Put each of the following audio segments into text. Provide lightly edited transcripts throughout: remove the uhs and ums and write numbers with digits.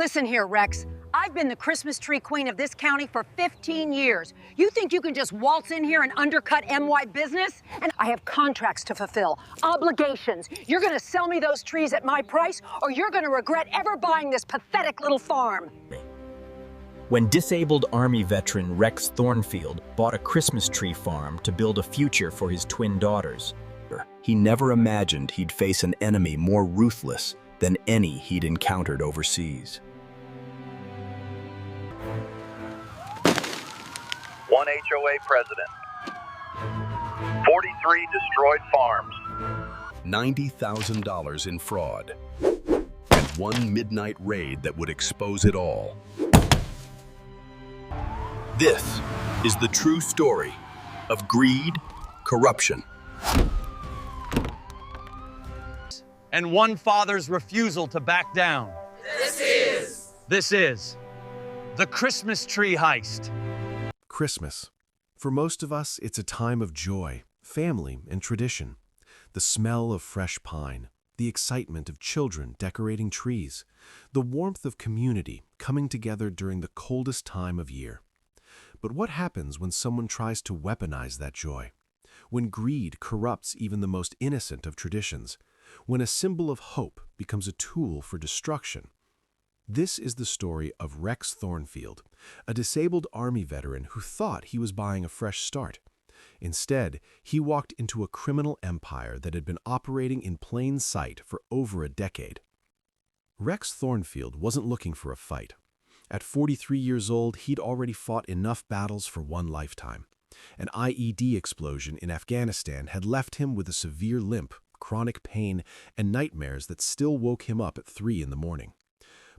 Listen here, Rex. I've been the Christmas tree queen of this county for 15 years. You think you can just waltz in here and undercut MY business? And I have contracts to fulfill, obligations. You're gonna sell me those trees at my price, or you're gonna regret ever buying this pathetic little farm. When disabled Army veteran Rex Thornfield bought a Christmas tree farm to build a future for his twin daughters, he never imagined he'd face an enemy more ruthless than any he'd encountered overseas. One HOA president. 43 destroyed farms. $90,000 in fraud. And one midnight raid that would expose it all. This is the true story of greed, corruption, and one father's refusal to back down. This is the Christmas tree heist. Christmas. For most of us, it's a time of joy, family, and tradition. The smell of fresh pine, the excitement of children decorating trees, the warmth of community coming together during the coldest time of year. But what happens when someone tries to weaponize that joy? When greed corrupts even the most innocent of traditions? When a symbol of hope becomes a tool for destruction? This is the story of Rex Thornfield, a disabled Army veteran who thought he was buying a fresh start. Instead, he walked into a criminal empire that had been operating in plain sight for over a decade. Rex Thornfield wasn't looking for a fight. At 43 years old, he'd already fought enough battles for one lifetime. An IED explosion in Afghanistan had left him with a severe limp, chronic pain, and nightmares that still woke him up at 3 in the morning.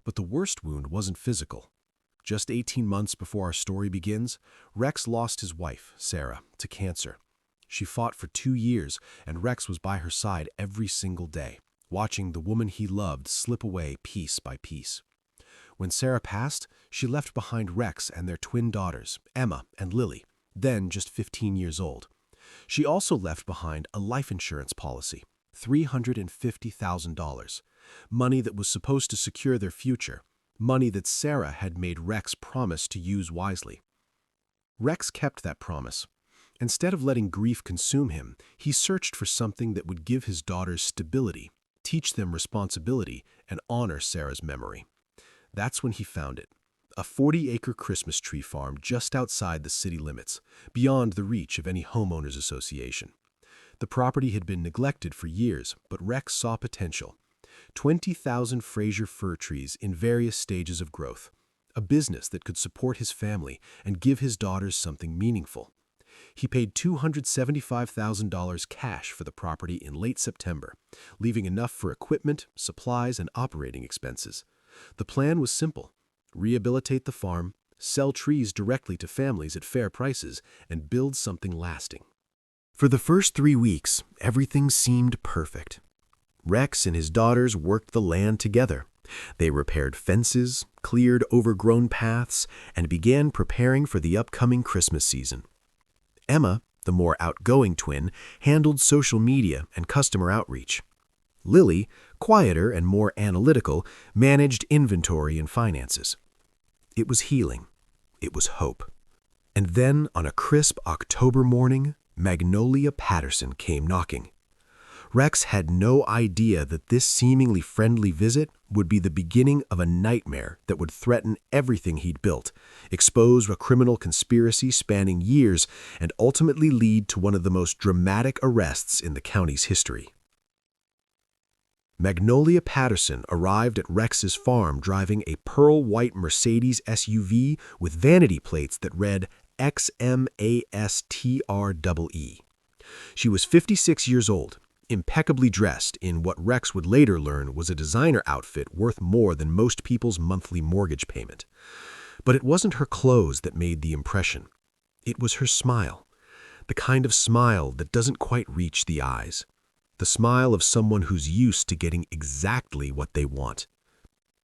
But the worst wound wasn't physical. Just 18 months before our story begins, Rex lost his wife, Sarah, to cancer. She fought for 2 years, and Rex was by her side every single day, watching the woman he loved slip away piece by piece. When Sarah passed, she left behind Rex and their twin daughters, Emma and Lily, then just 15 years old. She also left behind a life insurance policy, $350,000, money that was supposed to secure their future, money that Sarah had made Rex promise to use wisely. Rex kept that promise. Instead of letting grief consume him, he searched for something that would give his daughters stability, teach them responsibility, and honor Sarah's memory. That's when he found it. A 40-acre Christmas tree farm just outside the city limits, beyond the reach of any homeowners association. The property had been neglected for years, but Rex saw potential. 20,000 Fraser fir trees in various stages of growth. A business that could support his family and give his daughters something meaningful. He paid $275,000 cash for the property in late September, leaving enough for equipment, supplies, and operating expenses. The plan was simple: rehabilitate the farm, sell trees directly to families at fair prices, and build something lasting. For the first 3 weeks, everything seemed perfect. Rex and his daughters worked the land together. They repaired fences, cleared overgrown paths, and began preparing for the upcoming Christmas season. Emma, the more outgoing twin, handled social media and customer outreach. Lily, quieter and more analytical, managed inventory and finances. It was healing. It was hope. And then, on a crisp October morning, Magnolia Patterson came knocking. Rex had no idea that this seemingly friendly visit would be the beginning of a nightmare that would threaten everything he'd built, expose a criminal conspiracy spanning years, and ultimately lead to one of the most dramatic arrests in the county's history. Magnolia Patterson arrived at Rex's farm driving a pearl-white Mercedes SUV with vanity plates that read XMASTREE. She was 56 years old, impeccably dressed in what Rex would later learn was a designer outfit worth more than most people's monthly mortgage payment. But it wasn't her clothes that made the impression. It was her smile, the kind of smile that doesn't quite reach the eyes. The smile of someone who's used to getting exactly what they want.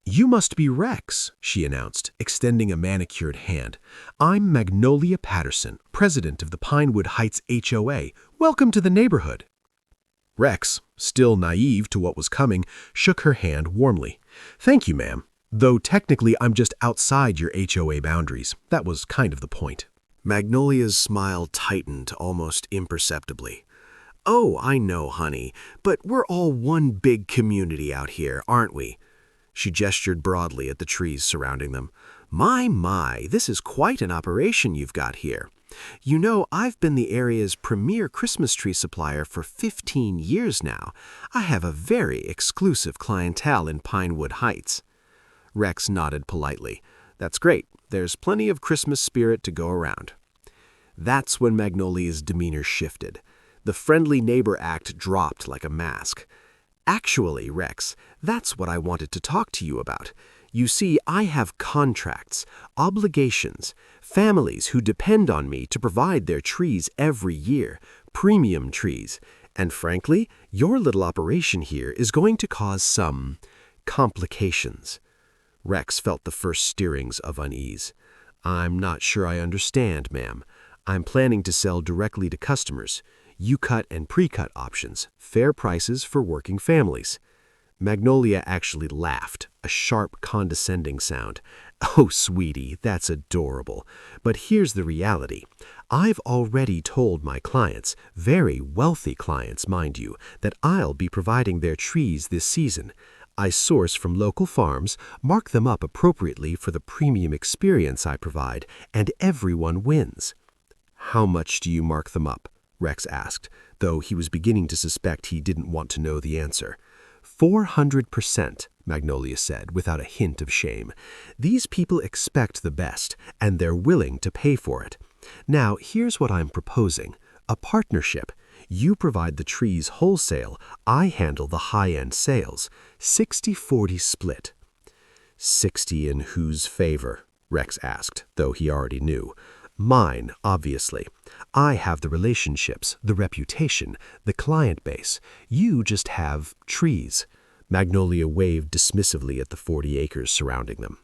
"You must be Rex," she announced, extending a manicured hand. "I'm Magnolia Patterson, president of the Pinewood Heights HOA. Welcome to the neighborhood." Rex, still naive to what was coming, shook her hand warmly. "Thank you, ma'am. Though technically I'm just outside your HOA boundaries. That was kind of the point. Magnolia's smile tightened almost imperceptibly. Oh, I know, honey, but we're all one big community out here, aren't we? She gestured broadly at the trees surrounding them. My, this is quite an operation you've got here. You know, I've been the area's premier Christmas tree supplier for 15 years now. I have a very exclusive clientele in Pinewood Heights. Rex nodded politely. That's great. There's plenty of Christmas spirit to go around. That's when Magnolia's demeanor shifted. The friendly neighbor act dropped like a mask. Actually, Rex, that's what I wanted to talk to you about. You see, I have contracts, obligations, families who depend on me to provide their trees every year, premium trees. And frankly, your little operation here is going to cause some complications. Rex felt the first stirrings of unease. I'm not sure I understand, ma'am. I'm planning to sell directly to customers. You cut and pre-cut options, fair prices for working families. Magnolia actually laughed, a sharp, condescending sound. Oh, sweetie, that's adorable. But here's the reality. I've already told my clients, very wealthy clients, mind you, that I'll be providing their trees this season. I source from local farms, mark them up appropriately for the premium experience I provide, and everyone wins. How much do you mark them up? Rex asked, though he was beginning to suspect he didn't want to know the answer. 400%, Magnolia said, without a hint of shame. These people expect the best, and they're willing to pay for it. Now, here's what I'm proposing. A partnership. You provide the trees wholesale, I handle the high-end sales. 60-40 split. 60 in whose favor? Rex asked, though he already knew. Mine, obviously. I have the relationships, the reputation, the client base. You just have trees. Magnolia waved dismissively at the 40 acres surrounding them.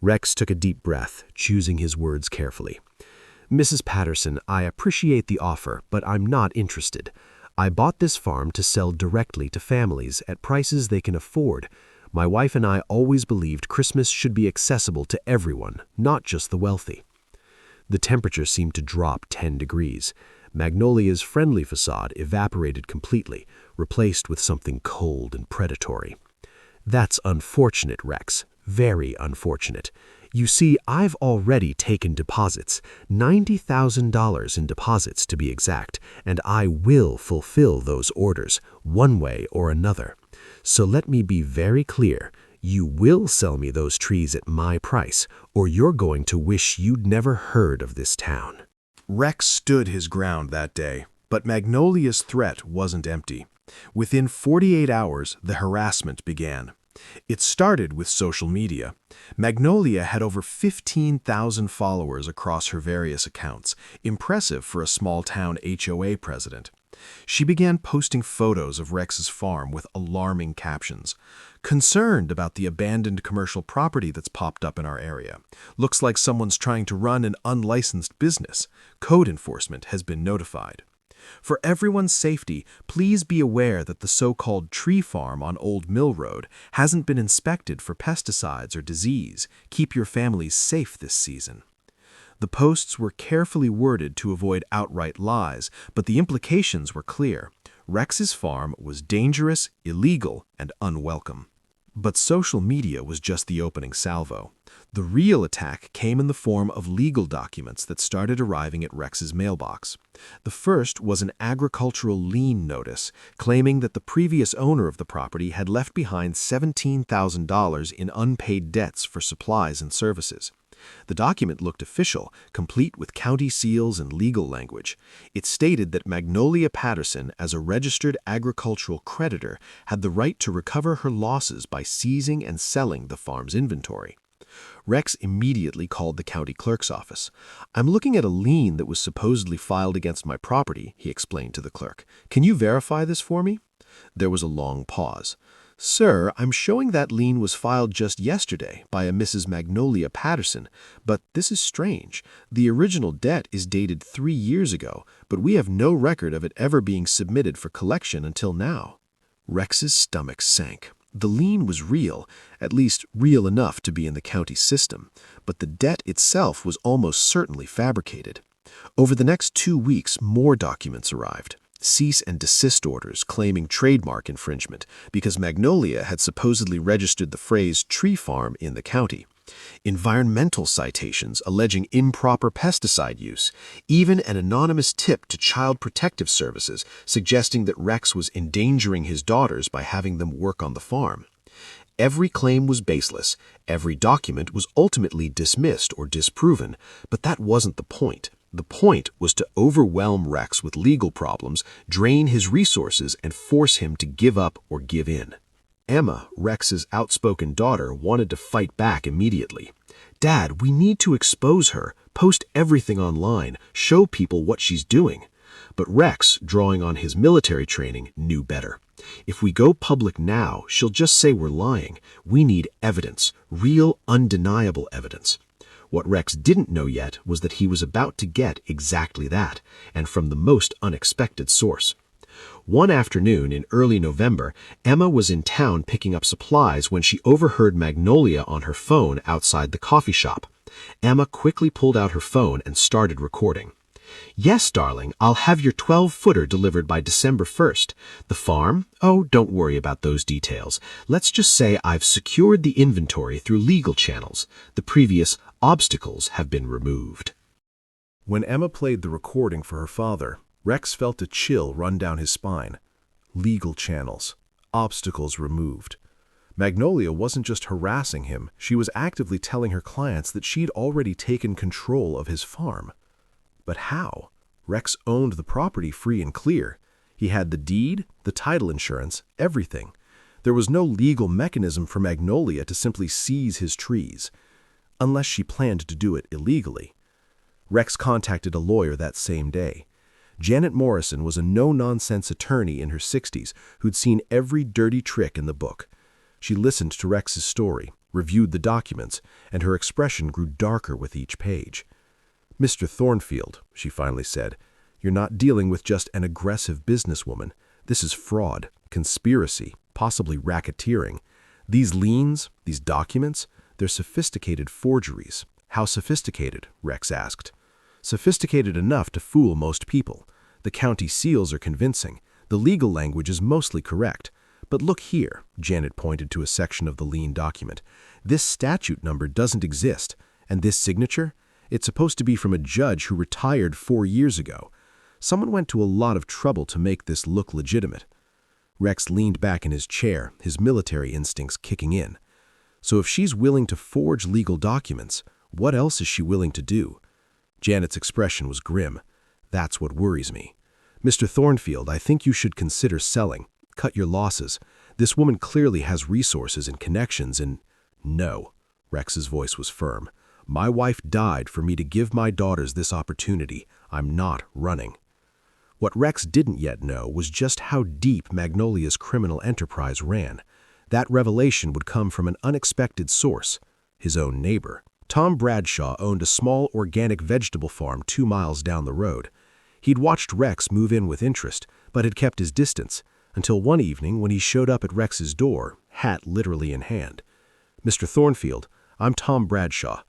Rex took a deep breath, choosing his words carefully. Mrs. Patterson, I appreciate the offer, but I'm not interested. I bought this farm to sell directly to families at prices they can afford. My wife and I always believed Christmas should be accessible to everyone, not just the wealthy. The temperature seemed to drop 10 degrees. Magnolia's friendly facade evaporated completely, replaced with something cold and predatory. That's unfortunate, Rex. Very unfortunate. You see, I've already taken deposits, $90,000 in deposits to be exact, and I will fulfill those orders, one way or another. So let me be very clear. You will sell me those trees at my price, or you're going to wish you'd never heard of this town. Rex stood his ground that day, but Magnolia's threat wasn't empty. Within 48 hours, the harassment began. It started with social media. Magnolia had over 15,000 followers across her various accounts, impressive for a small-town HOA president. She began posting photos of Rex's farm with alarming captions. Concerned about the abandoned commercial property that's popped up in our area. Looks like someone's trying to run an unlicensed business. Code enforcement has been notified. For everyone's safety, please be aware that the so-called tree farm on Old Mill Road hasn't been inspected for pesticides or disease. Keep your families safe this season. The posts were carefully worded to avoid outright lies, but the implications were clear. Rex's farm was dangerous, illegal, and unwelcome. But social media was just the opening salvo. The real attack came in the form of legal documents that started arriving at Rex's mailbox. The first was an agricultural lien notice, claiming that the previous owner of the property had left behind $17,000 in unpaid debts for supplies and services. The document looked official, complete with county seals and legal language. It stated that Magnolia Patterson, as a registered agricultural creditor, had the right to recover her losses by seizing and selling the farm's inventory. Rex immediately called the county clerk's office. "I'm looking at a lien that was supposedly filed against my property," he explained to the clerk. "Can you verify this for me?" There was a long pause. "Sir, I'm showing that lien was filed just yesterday by a Mrs. Magnolia Patterson, but this is strange. The original debt is dated 3 years ago, but we have no record of it ever being submitted for collection until now." Rex's stomach sank. The lien was real, at least real enough to be in the county system, but the debt itself was almost certainly fabricated. Over the next 2 weeks, more documents arrived. Cease and desist orders claiming trademark infringement because Magnolia had supposedly registered the phrase tree farm in the county. Environmental citations alleging improper pesticide use, even an anonymous tip to Child Protective Services suggesting that Rex was endangering his daughters by having them work on the farm. Every claim was baseless, every document was ultimately dismissed or disproven, but that wasn't the point. The point was to overwhelm Rex with legal problems, drain his resources, and force him to give up or give in. Emma, Rex's outspoken daughter, wanted to fight back immediately. "Dad, we need to expose her, post everything online, show people what she's doing." But Rex, drawing on his military training, knew better. "If we go public now, she'll just say we're lying. We need evidence, real, undeniable evidence." What Rex didn't know yet was that he was about to get exactly that, and from the most unexpected source. One afternoon in early November, Emma was in town picking up supplies when she overheard Magnolia on her phone outside the coffee shop. Emma quickly pulled out her phone and started recording. "Yes, darling, I'll have your 12-footer delivered by December 1st. The farm? Oh, don't worry about those details. Let's just say I've secured the inventory through legal channels. The previous obstacles have been removed." When Emma played the recording for her father, Rex felt a chill run down his spine. Legal channels. Obstacles removed. Magnolia wasn't just harassing him, she was actively telling her clients that she'd already taken control of his farm. But how? Rex owned the property free and clear. He had the deed, the title insurance, everything. There was no legal mechanism for Magnolia to simply seize his trees, unless she planned to do it illegally. Rex contacted a lawyer that same day. Janet Morrison was a no-nonsense attorney in her 60s who'd seen every dirty trick in the book. She listened to Rex's story, reviewed the documents, and her expression grew darker with each page. "Mr. Thornfield," she finally said, "you're not dealing with just an aggressive businesswoman. This is fraud, conspiracy, possibly racketeering. These liens, these documents, they're sophisticated forgeries." "How sophisticated?" Rex asked. "Sophisticated enough to fool most people. The county seals are convincing. The legal language is mostly correct. But look here," Janet pointed to a section of the lien document. "This statute number doesn't exist. And this signature? It's supposed to be from a judge who retired 4 years ago. Someone went to a lot of trouble to make this look legitimate." Rex leaned back in his chair, his military instincts kicking in. "So if she's willing to forge legal documents, what else is she willing to do?" Janet's expression was grim. "That's what worries me. Mr. Thornfield, I think you should consider selling. Cut your losses. This woman clearly has resources and connections and—" "No." Rex's voice was firm. "My wife died for me to give my daughters this opportunity. I'm not running." What Rex didn't yet know was just how deep Magnolia's criminal enterprise ran. That revelation would come from an unexpected source, his own neighbor. Tom Bradshaw owned a small organic vegetable farm 2 miles down the road. He'd watched Rex move in with interest, but had kept his distance, until one evening when he showed up at Rex's door, hat literally in hand. "Mr. Thornfield, I'm Tom Bradshaw.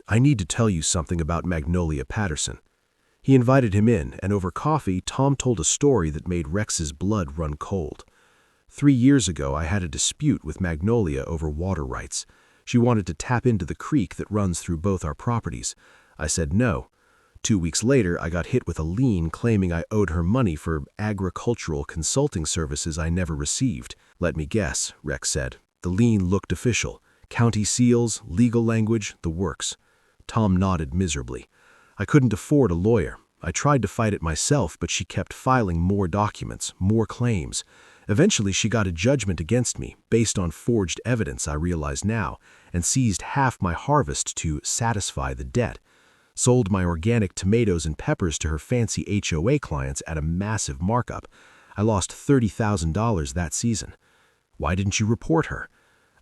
I need to tell you something about Magnolia Patterson." He invited him in, and over coffee, Tom told a story that made Rex's blood run cold. 3 years ago, I had a dispute with Magnolia over water rights. She wanted to tap into the creek that runs through both our properties. I said no. 2 weeks later, I got hit with a lien claiming I owed her money for agricultural consulting services I never received. "Let me guess," Rex said. "The lien looked official. County seals, legal language, the works." Tom nodded miserably. "I couldn't afford a lawyer. I tried to fight it myself, but she kept filing more documents, more claims. Eventually, she got a judgment against me, based on forged evidence, I realize now, and seized half my harvest to satisfy the debt. Sold my organic tomatoes and peppers to her fancy HOA clients at a massive markup. I lost $30,000 that season. Why didn't you report her?"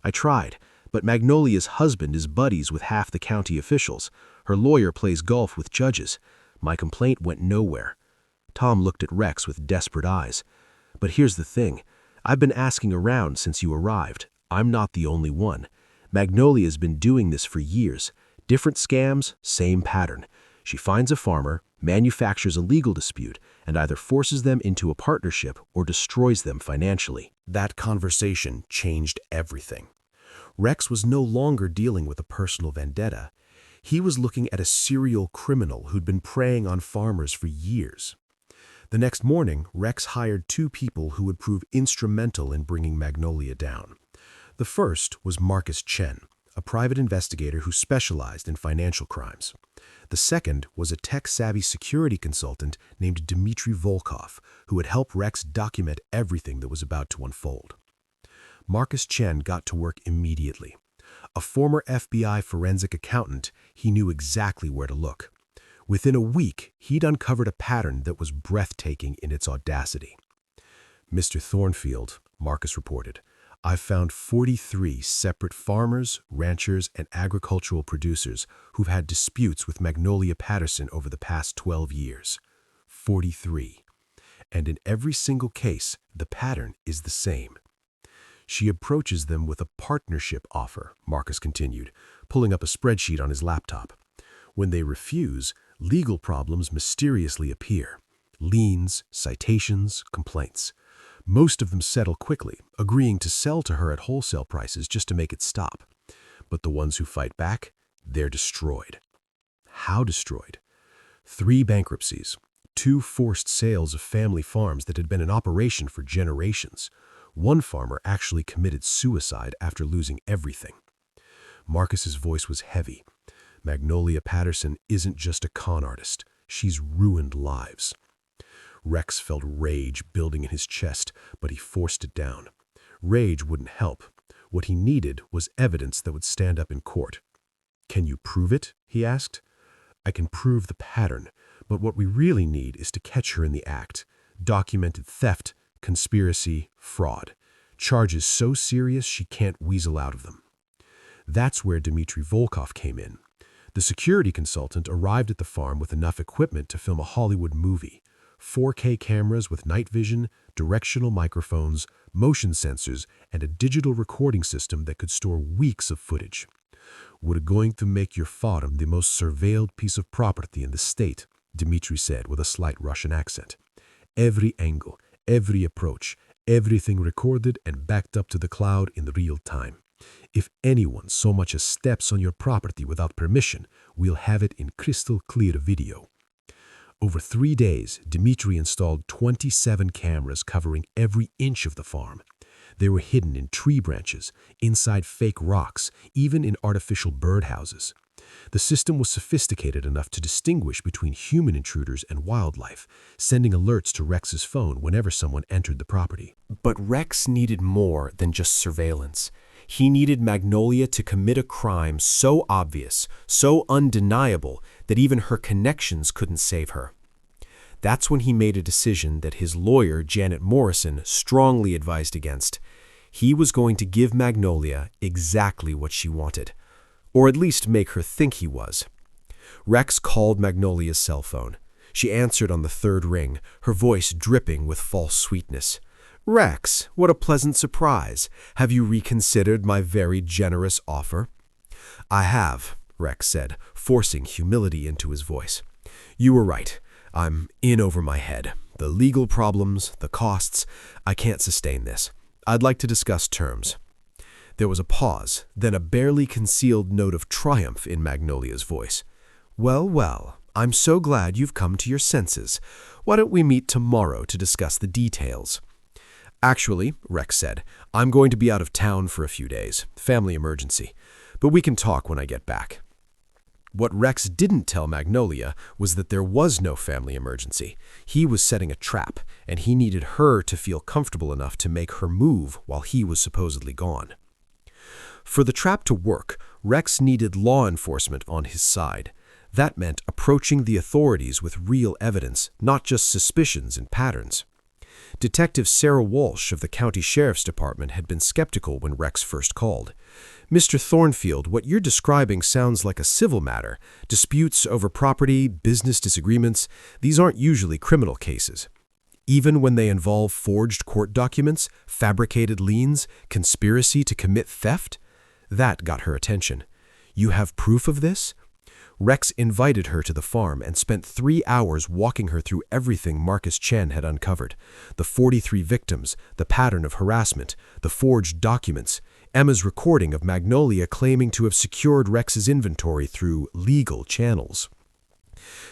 "I tried, but Magnolia's husband is buddies with half the county officials. Her lawyer plays golf with judges. My complaint went nowhere." Tom looked at Rex with desperate eyes. "But here's the thing. I've been asking around since you arrived. I'm not the only one. Magnolia's been doing this for years. Different scams, same pattern. She finds a farmer, manufactures a legal dispute, and either forces them into a partnership or destroys them financially. That conversation changed everything. Rex was no longer dealing with a personal vendetta. He was looking at a serial criminal who'd been preying on farmers for years. The next morning, Rex hired 2 people who would prove instrumental in bringing Magnolia down. The first was Marcus Chen, a private investigator who specialized in financial crimes. The second was a tech-savvy security consultant named Dmitry Volkov, who would help Rex document everything that was about to unfold. Marcus Chen got to work immediately. A former FBI forensic accountant, he knew exactly where to look. Within a week, he'd uncovered a pattern that was breathtaking in its audacity. "Mr. Thornfield," Marcus reported, "I've found 43 separate farmers, ranchers, and agricultural producers who've had disputes with Magnolia Patterson over the past 12 years. 43. And in every single case, the pattern is the same. She approaches them with a partnership offer," Marcus continued, pulling up a spreadsheet on his laptop. "When they refuse, legal problems mysteriously appear. Liens, citations, complaints. Most of them settle quickly, agreeing to sell to her at wholesale prices just to make it stop. But the ones who fight back, they're destroyed." How destroyed? 3 bankruptcies, 2 forced sales of family farms that had been in operation for generations. One farmer actually committed suicide after losing everything. Marcus's voice was heavy. Magnolia Patterson isn't just a con artist. She's ruined lives. Rex felt rage building in his chest, but he forced it down. Rage wouldn't help. What he needed was evidence that would stand up in court. "Can you prove it?" he asked. "I can prove the pattern, but what we really need is to catch her in the act. Documented theft, conspiracy, fraud. Charges so serious she can't weasel out of them." That's where Dmitry Volkov came in. The security consultant arrived at the farm with enough equipment to film a Hollywood movie. 4K cameras with night vision, directional microphones, motion sensors, and a digital recording system that could store weeks of footage. "We're going to make your farm the most surveilled piece of property in the state," Dmitry said with a slight Russian accent. "Every angle, every approach, everything recorded and backed up to the cloud in real time. If anyone so much as steps on your property without permission, we'll have it in crystal clear video." Over 3 days, Dmitry installed 27 cameras covering every inch of the farm. They were hidden in tree branches, inside fake rocks, even in artificial birdhouses. The system was sophisticated enough to distinguish between human intruders and wildlife, sending alerts to Rex's phone whenever someone entered the property. But Rex needed more than just surveillance. He needed Magnolia to commit a crime so obvious, so undeniable, that even her connections couldn't save her. That's when he made a decision that his lawyer, Janet Morrison, strongly advised against. He was going to give Magnolia exactly what she wanted, or at least make her think he was. Rex called Magnolia's cell phone. She answered on the 3rd ring, her voice dripping with false sweetness. "Rex, what a pleasant surprise. Have you reconsidered my very generous offer?" "I have," Rex said, forcing humility into his voice. "You were right. I'm in over my head. The legal problems, the costs. I can't sustain this. I'd like to discuss terms." There was a pause, then a barely concealed note of triumph in Magnolia's voice. "Well, well, I'm so glad you've come to your senses. Why don't we meet tomorrow to discuss the details?" "Actually," Rex said, "I'm going to be out of town for a few days. Family emergency. But we can talk when I get back." What Rex didn't tell Magnolia was that there was no family emergency. He was setting a trap, and he needed her to feel comfortable enough to make her move while he was supposedly gone. For the trap to work, Rex needed law enforcement on his side. That meant approaching the authorities with real evidence, not just suspicions and patterns. Detective Sarah Walsh of the County Sheriff's Department had been skeptical when Rex first called. "Mr. Thornfield, what you're describing sounds like a civil matter. Disputes over property, business disagreements, these aren't usually criminal cases." even when they involve forged court documents, fabricated liens, conspiracy to commit theft? That got her attention. You have proof of this? Rex invited her to the farm and spent 3 hours walking her through everything Marcus Chen had uncovered. The 43 victims, the pattern of harassment, the forged documents, Emma's recording of Magnolia claiming to have secured Rex's inventory through legal channels.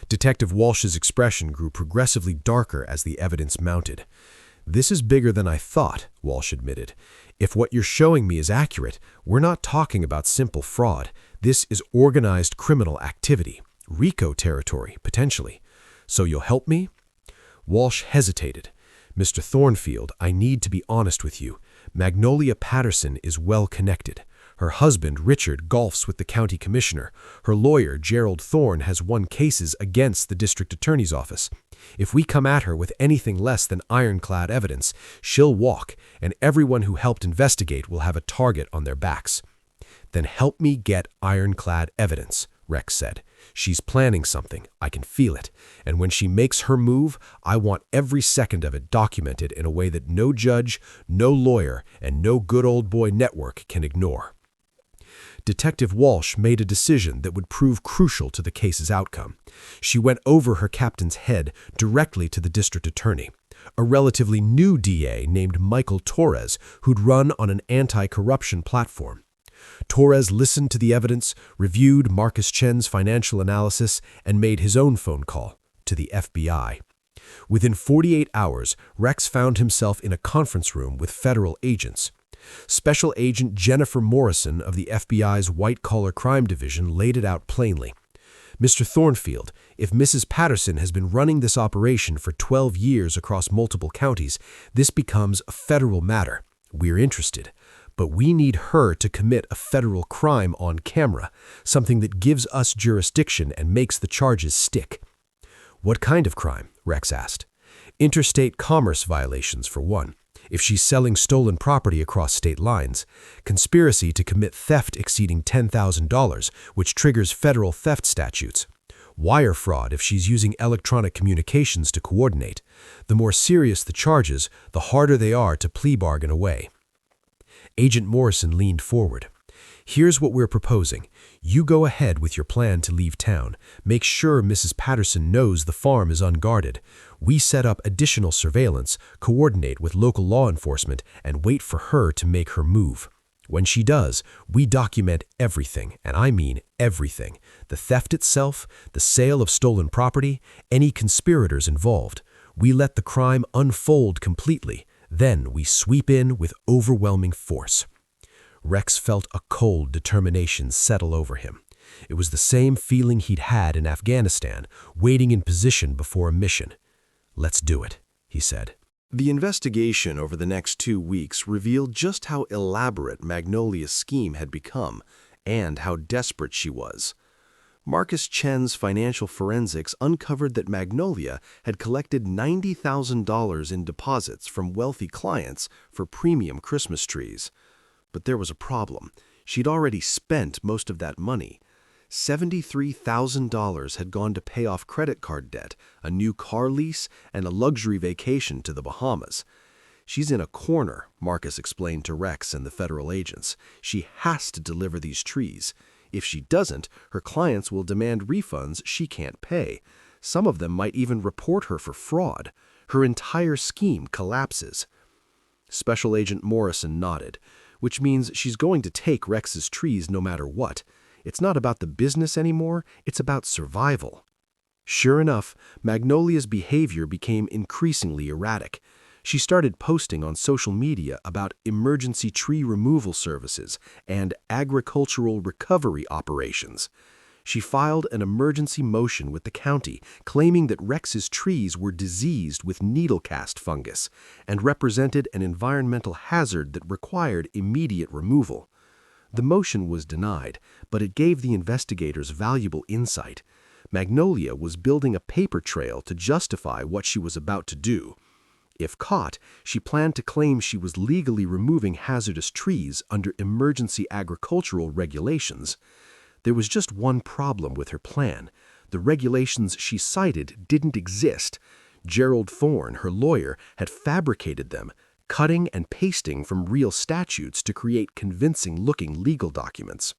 Detective Walsh's expression grew progressively darker as the evidence mounted. "This is bigger than I thought," Walsh admitted. "If what you're showing me is accurate, we're not talking about simple fraud. This is organized criminal activity, RICO territory, potentially. So you'll help me?" Walsh hesitated. "Mr. Thornfield, I need to be honest with you. Magnolia Patterson is well connected. Her husband, Richard, golfs with the county commissioner. Her lawyer, Gerald Thorne, has won cases against the district attorney's office. If we come at her with anything less than ironclad evidence, she'll walk, and everyone who helped investigate will have a target on their backs." "Then help me get ironclad evidence," Rex said. "She's planning something. I can feel it. And when she makes her move, I want every second of it documented in a way that no judge, no lawyer, and no good old boy network can ignore." Detective Walsh made a decision that would prove crucial to the case's outcome. She went over her captain's head directly to the district attorney, a relatively new DA named Michael Torres, who'd run on an anti-corruption platform. Torres listened to the evidence, reviewed Marcus Chen's financial analysis, and made his own phone call to the FBI. Within 48 hours, Rex found himself in a conference room with federal agents. Special Agent Jennifer Morrison of the FBI's White-Collar Crime Division laid it out plainly. "Mr. Thornfield, if Mrs. Patterson has been running this operation for 12 years across multiple counties, this becomes a federal matter. We're interested. But we need her to commit a federal crime on camera, something that gives us jurisdiction and makes the charges stick." "What kind of crime?" Rex asked. "Interstate commerce violations, for one. If she's selling stolen property across state lines, conspiracy to commit theft exceeding $10,000, which triggers federal theft statutes, wire fraud if she's using electronic communications to coordinate. The more serious the charges, the harder they are to plea bargain away." Agent Morrison leaned forward. "Here's what we're proposing. You go ahead with your plan to leave town. Make sure Mrs. Patterson knows the farm is unguarded. We set up additional surveillance, coordinate with local law enforcement, and wait for her to make her move. When she does, we document everything, and I mean everything. The theft itself, the sale of stolen property, any conspirators involved. We let the crime unfold completely. Then we sweep in with overwhelming force." Rex felt a cold determination settle over him. It was the same feeling he'd had in Afghanistan, waiting in position before a mission. "Let's do it," he said. The investigation over the next 2 weeks revealed just how elaborate Magnolia's scheme had become and how desperate she was. Marcus Chen's financial forensics uncovered that Magnolia had collected $90,000 in deposits from wealthy clients for premium Christmas trees. But there was a problem. She'd already spent most of that money. $73,000 had gone to pay off credit card debt, a new car lease, and a luxury vacation to the Bahamas. "She's in a corner," Marcus explained to Rex and the federal agents. "She has to deliver these trees. If she doesn't, her clients will demand refunds she can't pay. Some of them might even report her for fraud. Her entire scheme collapses." Special Agent Morrison nodded, "which means she's going to take Rex's trees no matter what. It's not about the business anymore, it's about survival." Sure enough, Magnolia's behavior became increasingly erratic. She started posting on social media about emergency tree removal services and agricultural recovery operations. She filed an emergency motion with the county claiming that Rex's trees were diseased with needlecast fungus and represented an environmental hazard that required immediate removal. The motion was denied, but it gave the investigators valuable insight. Magnolia was building a paper trail to justify what she was about to do. If caught, she planned to claim she was legally removing hazardous trees under emergency agricultural regulations. There was just one problem with her plan. The regulations she cited didn't exist. Gerald Thorne, her lawyer, had fabricated them, cutting and pasting from real statutes to create convincing-looking legal documents.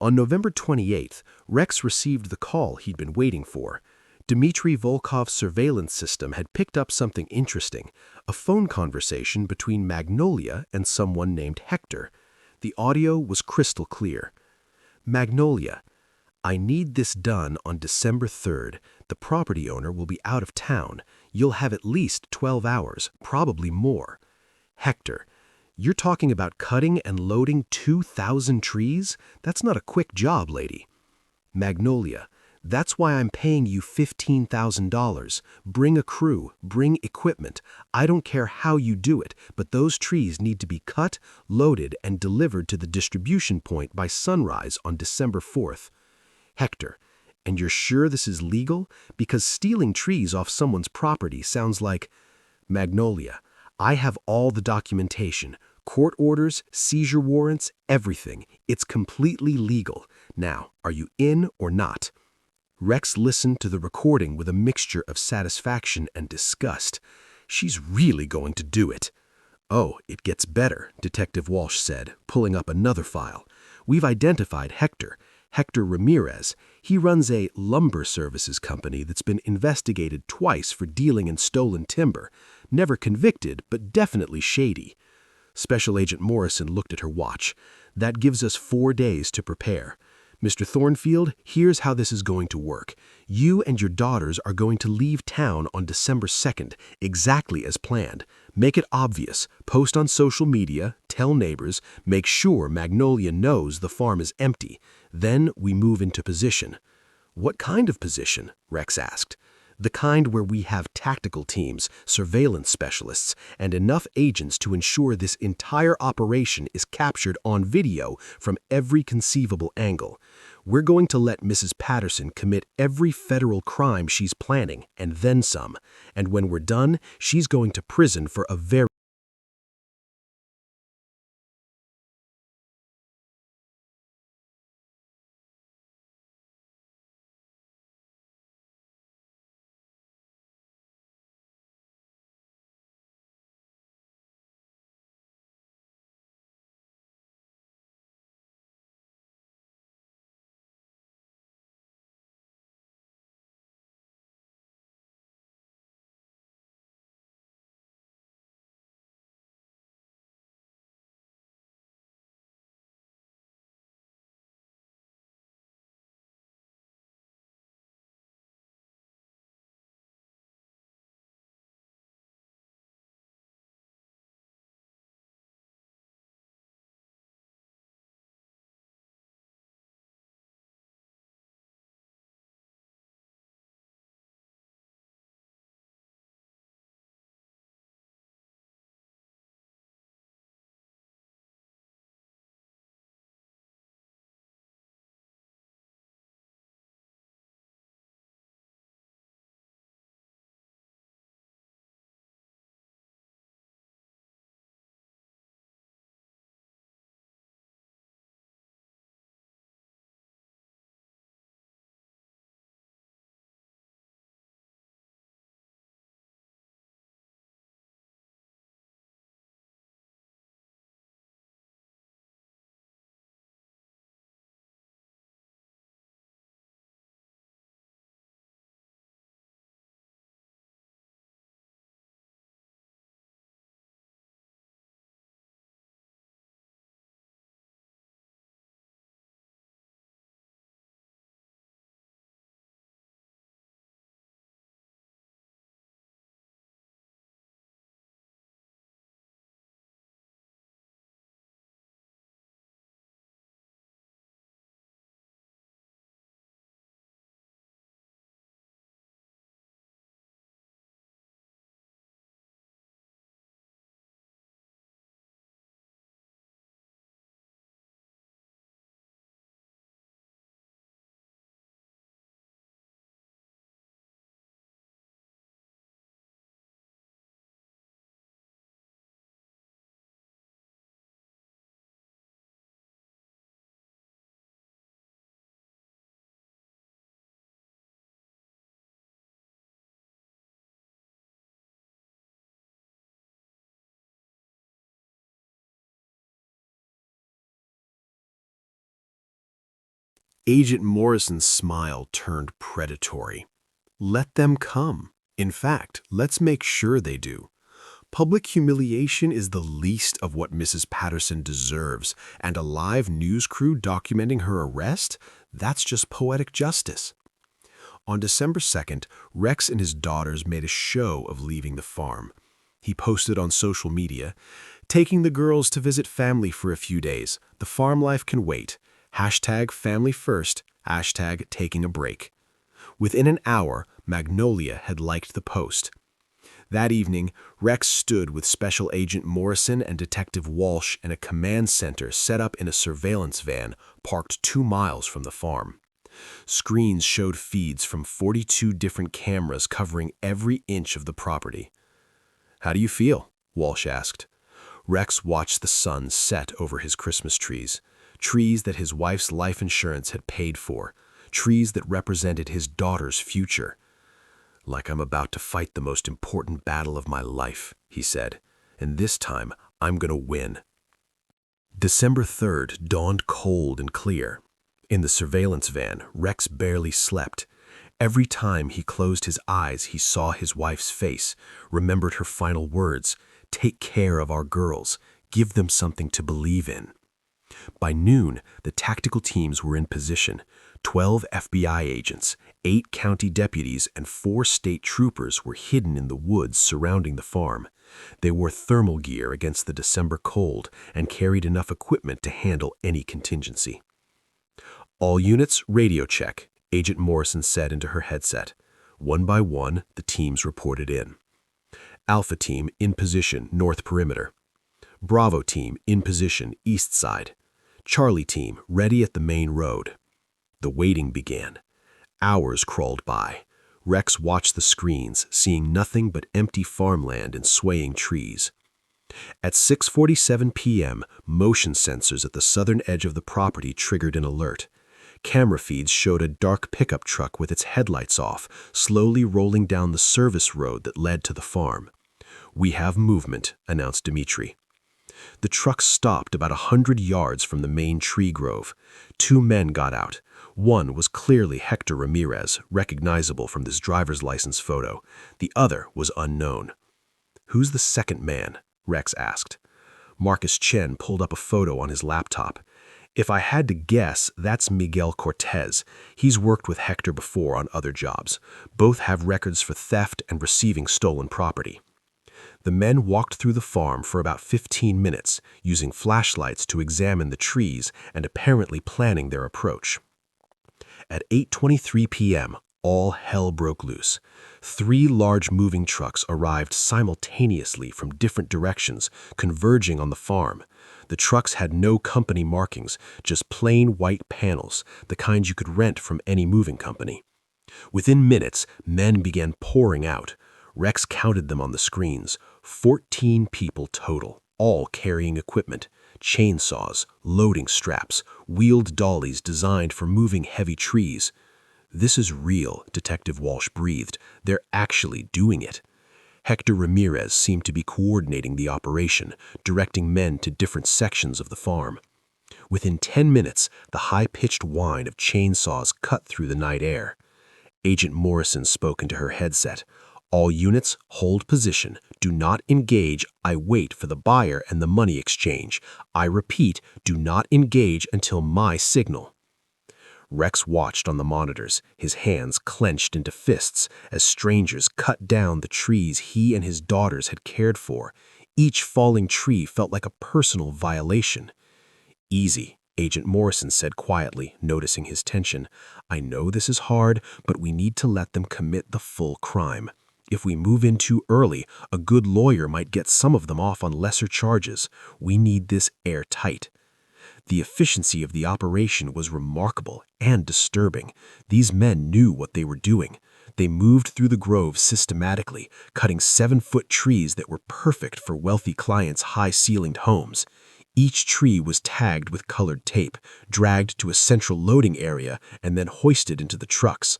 On November 28th, Rex received the call he'd been waiting for. Dmitry Volkov's surveillance system had picked up something interesting, a phone conversation between Magnolia and someone named Hector. The audio was crystal clear. "Magnolia, I need this done on December 3rd. The property owner will be out of town. You'll have at least 12 hours, probably more. Hector, you're talking about cutting and loading 2,000 trees? That's not a quick job, lady. Magnolia, that's why I'm paying you $15,000. Bring a crew, bring equipment. I don't care how you do it, but those trees need to be cut, loaded, and delivered to the distribution point by sunrise on December 4th. Hector, and you're sure this is legal? Because stealing trees off someone's property sounds like... Magnolia, I have all the documentation. Court orders, seizure warrants, everything. It's completely legal. Now, are you in or not?" Rex listened to the recording with a mixture of satisfaction and disgust. She's really going to do it. "Oh, it gets better," Detective Walsh said, pulling up another file. "We've identified Hector. Hector Ramirez. He runs a lumber services company that's been investigated twice for dealing in stolen timber. Never convicted, but definitely shady." Special Agent Morrison looked at her watch. "That gives us 4 days to prepare. Mr. Thornfield, here's how this is going to work. You and your daughters are going to leave town on December 2nd, exactly as planned. Make it obvious. Post on social media, tell neighbors, make sure Magnolia knows the farm is empty. Then we move into position." "What kind of position?" Rex asked. "The kind where we have tactical teams, surveillance specialists, and enough agents to ensure this entire operation is captured on video from every conceivable angle. We're going to let Mrs. Patterson commit every federal crime she's planning, and then some. And when we're done, she's going to prison for a very Agent Morrison's smile turned predatory. Let them come. In fact, let's make sure they do. Public humiliation is the least of what Mrs. Patterson deserves, and a live news crew documenting her arrest? That's just poetic justice. On December 2nd, Rex and his daughters made a show of leaving the farm. He posted on social media, "Taking the girls to visit family for a few days. The farm life can wait. Hashtag family first. Hashtag taking a break." Within an hour, Magnolia had liked the post. That evening, Rex stood with Special Agent Morrison and Detective Walsh in a command center set up in a surveillance van parked 2 miles from the farm. Screens showed feeds from 42 different cameras covering every inch of the property. "How do you feel?" Walsh asked. Rex watched the sun set over his Christmas trees, trees that his wife's life insurance had paid for, trees that represented his daughter's future. "Like I'm about to fight the most important battle of my life," he said, "and this time I'm going to win." December 3rd dawned cold and clear. In the surveillance van, Rex barely slept. Every time he closed his eyes, he saw his wife's face, remembered her final words, "Take care of our girls, give them something to believe in." By noon, the tactical teams were in position. 12 FBI agents, 8 county deputies, and 4 state troopers were hidden in the woods surrounding the farm. They wore thermal gear against the December cold and carried enough equipment to handle any contingency. "All units, radio check," Agent Morrison said into her headset. One by one, the teams reported in. "Alpha team in position, north perimeter. Bravo team in position, east side. Charlie team ready at the main road." The waiting began. Hours crawled by. Rex watched the screens, seeing nothing but empty farmland and swaying trees. At 6:47 p.m., motion sensors at the southern edge of the property triggered an alert. Camera feeds showed a dark pickup truck with its headlights off, slowly rolling down the service road that led to the farm. "We have movement," announced Dimitri. The truck stopped about 100 yards from the main tree grove. 2 men got out. One was clearly Hector Ramirez, recognizable from this driver's license photo. The other was unknown. "Who's the second man?" Rex asked. Marcus Chen pulled up a photo on his laptop. "If I had to guess, that's Miguel Cortez. He's worked with Hector before on other jobs. Both have records for theft and receiving stolen property." The men walked through the farm for about 15 minutes, using flashlights to examine the trees and apparently planning their approach. At 8:23 p.m., all hell broke loose. 3 large moving trucks arrived simultaneously from different directions, converging on the farm. The trucks had no company markings, just plain white panels, the kind you could rent from any moving company. Within minutes, men began pouring out. Rex counted them on the screens. 14 people total, all carrying equipment. Chainsaws, loading straps, wheeled dollies designed for moving heavy trees. "This is real," Detective Walsh breathed. "They're actually doing it." Hector Ramirez seemed to be coordinating the operation, directing men to different sections of the farm. Within 10 minutes, the high-pitched whine of chainsaws cut through the night air. Agent Morrison spoke into her headset. "All units, hold position. Do not engage. I wait for the buyer and the money exchange. I repeat, do not engage until my signal." Rex watched on the monitors, his hands clenched into fists as strangers cut down the trees he and his daughters had cared for. Each falling tree felt like a personal violation. "Easy," Agent Morrison said quietly, noticing his tension. "I know this is hard, but we need to let them commit the full crime. If we move in too early, a good lawyer might get some of them off on lesser charges. We need this airtight." The efficiency of the operation was remarkable and disturbing. These men knew what they were doing. They moved through the grove systematically, cutting 7-foot trees that were perfect for wealthy clients' high-ceilinged homes. Each tree was tagged with colored tape, dragged to a central loading area, and then hoisted into the trucks.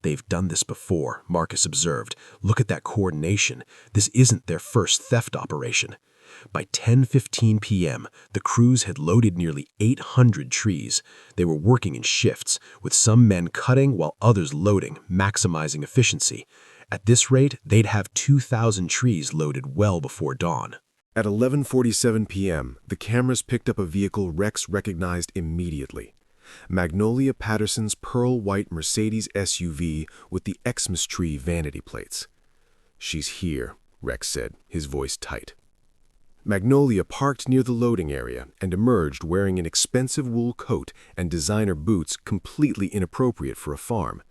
"They've done this before," Marcus observed. "Look at that coordination. This isn't their first theft operation." By 10:15 p.m., the crews had loaded nearly 800 trees. They were working in shifts, with some men cutting while others loading, maximizing efficiency. At this rate, they'd have 2,000 trees loaded well before dawn. At 11:47 p.m., the cameras picked up a vehicle Rex recognized immediately. Magnolia Patterson's pearl-white Mercedes SUV with the Xmas tree vanity plates. "She's here," Rex said, his voice tight. Magnolia parked near the loading area and emerged wearing an expensive wool coat and designer boots completely inappropriate for a farm.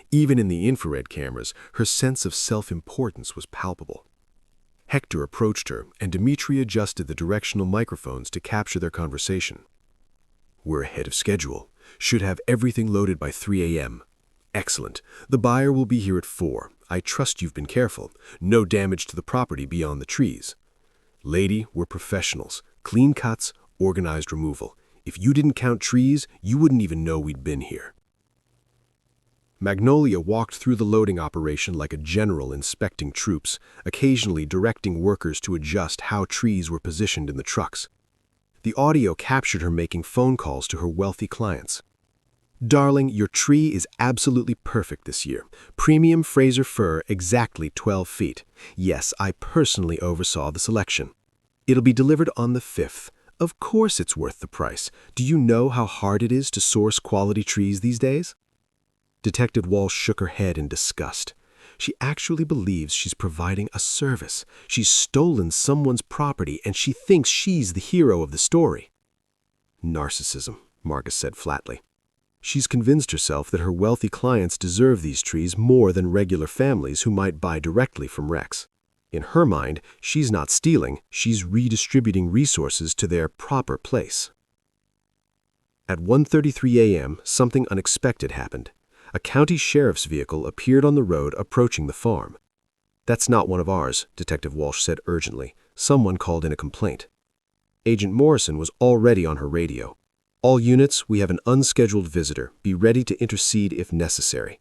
Even in the infrared cameras, her sense of self-importance was palpable. Hector approached her, and Dimitri adjusted the directional microphones to capture their conversation. "We're ahead of schedule. Should have everything loaded by 3 a.m. Excellent. The buyer will be here at 4. I trust you've been careful. No damage to the property beyond the trees. Lady, we're professionals. Clean cuts, organized removal. If you didn't count trees, you wouldn't even know we'd been here." Magnolia walked through the loading operation like a general inspecting troops, occasionally directing workers to adjust how trees were positioned in the trucks. The audio captured her making phone calls to her wealthy clients. "Darling, your tree is absolutely perfect this year. Premium Fraser fir, exactly 12 feet. Yes, I personally oversaw the selection. It'll be delivered on the 5th. Of course it's worth the price. Do you know how hard it is to source quality trees these days?" Detective Walsh shook her head in disgust. She actually believes she's providing a service. She's stolen someone's property and she thinks she's the hero of the story. "Narcissism," Marcus said flatly. She's convinced herself that her wealthy clients deserve these trees more than regular families who might buy directly from Rex. In her mind, she's not stealing, she's redistributing resources to their proper place. At 1:33 a.m., something unexpected happened. A county sheriff's vehicle appeared on the road approaching the farm. "That's not one of ours," Detective Walsh said urgently. "Someone called in a complaint." Agent Morrison was already on her radio. "All units, we have an unscheduled visitor. Be ready to intercede if necessary."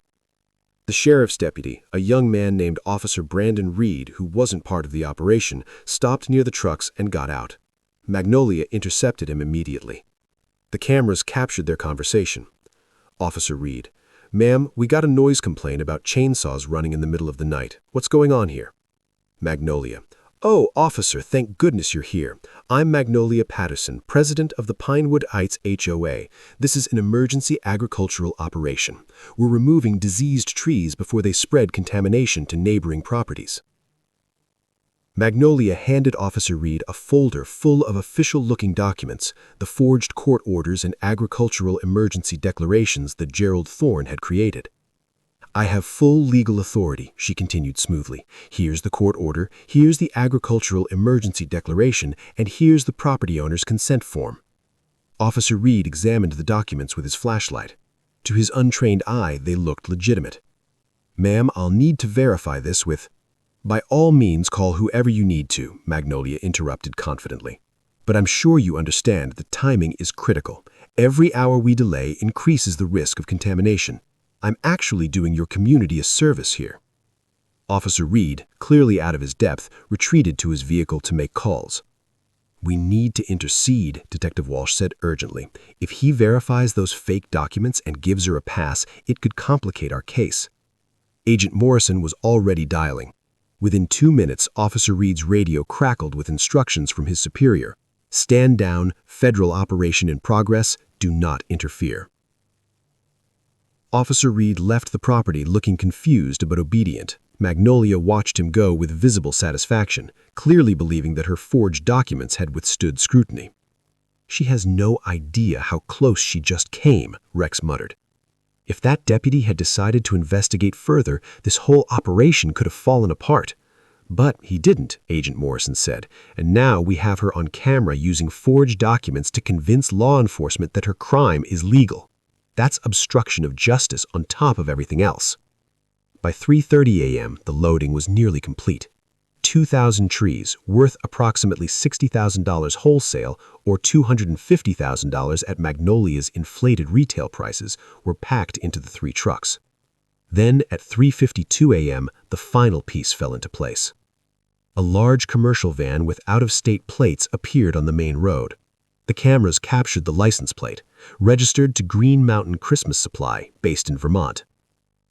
The sheriff's deputy, a young man named Officer Brandon Reed, who wasn't part of the operation, stopped near the trucks and got out. Magnolia intercepted him immediately. The cameras captured their conversation. Officer Reed: "Ma'am, we got a noise complaint about chainsaws running in the middle of the night. What's going on here?" Magnolia: "Oh, officer, thank goodness you're here. I'm Magnolia Patterson, president of the Pinewood Heights HOA. This is an emergency agricultural operation. We're removing diseased trees before they spread contamination to neighboring properties." Magnolia handed Officer Reed a folder full of official-looking documents, the forged court orders and agricultural emergency declarations that Gerald Thorne had created. "I have full legal authority," she continued smoothly. "Here's the court order, here's the agricultural emergency declaration, and here's the property owner's consent form." Officer Reed examined the documents with his flashlight. To his untrained eye, they looked legitimate. "Ma'am, I'll need to verify this with—" "By all means, call whoever you need to," Magnolia interrupted confidently. "But I'm sure you understand that timing is critical. Every hour we delay increases the risk of contamination. I'm actually doing your community a service here." Officer Reed, clearly out of his depth, retreated to his vehicle to make calls. "We need to intercede," Detective Walsh said urgently. "If he verifies those fake documents and gives her a pass, it could complicate our case." Agent Morrison was already dialing. Within 2 minutes, Officer Reed's radio crackled with instructions from his superior. "Stand down, federal operation in progress, do not interfere." Officer Reed left the property looking confused but obedient. Magnolia watched him go with visible satisfaction, clearly believing that her forged documents had withstood scrutiny. "She has no idea how close she just came," Rex muttered. If that deputy had decided to investigate further, this whole operation could have fallen apart. But he didn't, Agent Morrison said, and now we have her on camera using forged documents to convince law enforcement that her crime is legal. That's obstruction of justice on top of everything else. By 3:30 a.m., the loading was nearly complete. 2,000 trees, worth approximately $60,000 wholesale or $250,000 at Magnolia's inflated retail prices, were packed into the 3 trucks. Then, at 3:52 a.m., the final piece fell into place. A large commercial van with out-of-state plates appeared on the main road. The cameras captured the license plate, registered to Green Mountain Christmas Supply, based in Vermont.